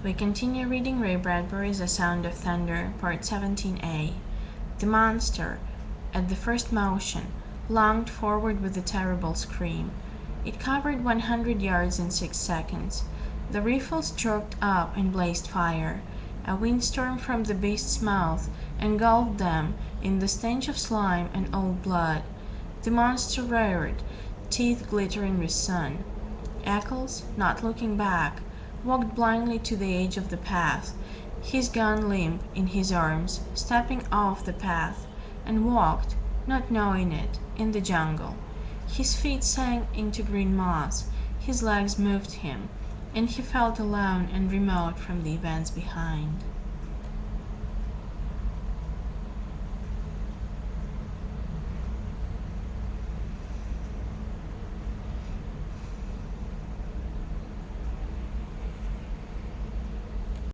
We continue reading Ray Bradbury's The Sound of Thunder, Part 17a. The monster, at the first motion, lunged forward with a terrible scream. It covered 100 yards in 6 seconds. The riffles jerked up and blazed fire. A windstorm from the beast's mouth engulfed them in the stench of slime and old blood. The monster reared, teeth glittering with sun. Eccles, not looking back, walked blindly to the edge of the path, his gun limp in his arms, stepping off the path, and walked, not knowing it, in the jungle. His feet sank into green moss, his legs moved him, and he felt alone and remote from the events behind.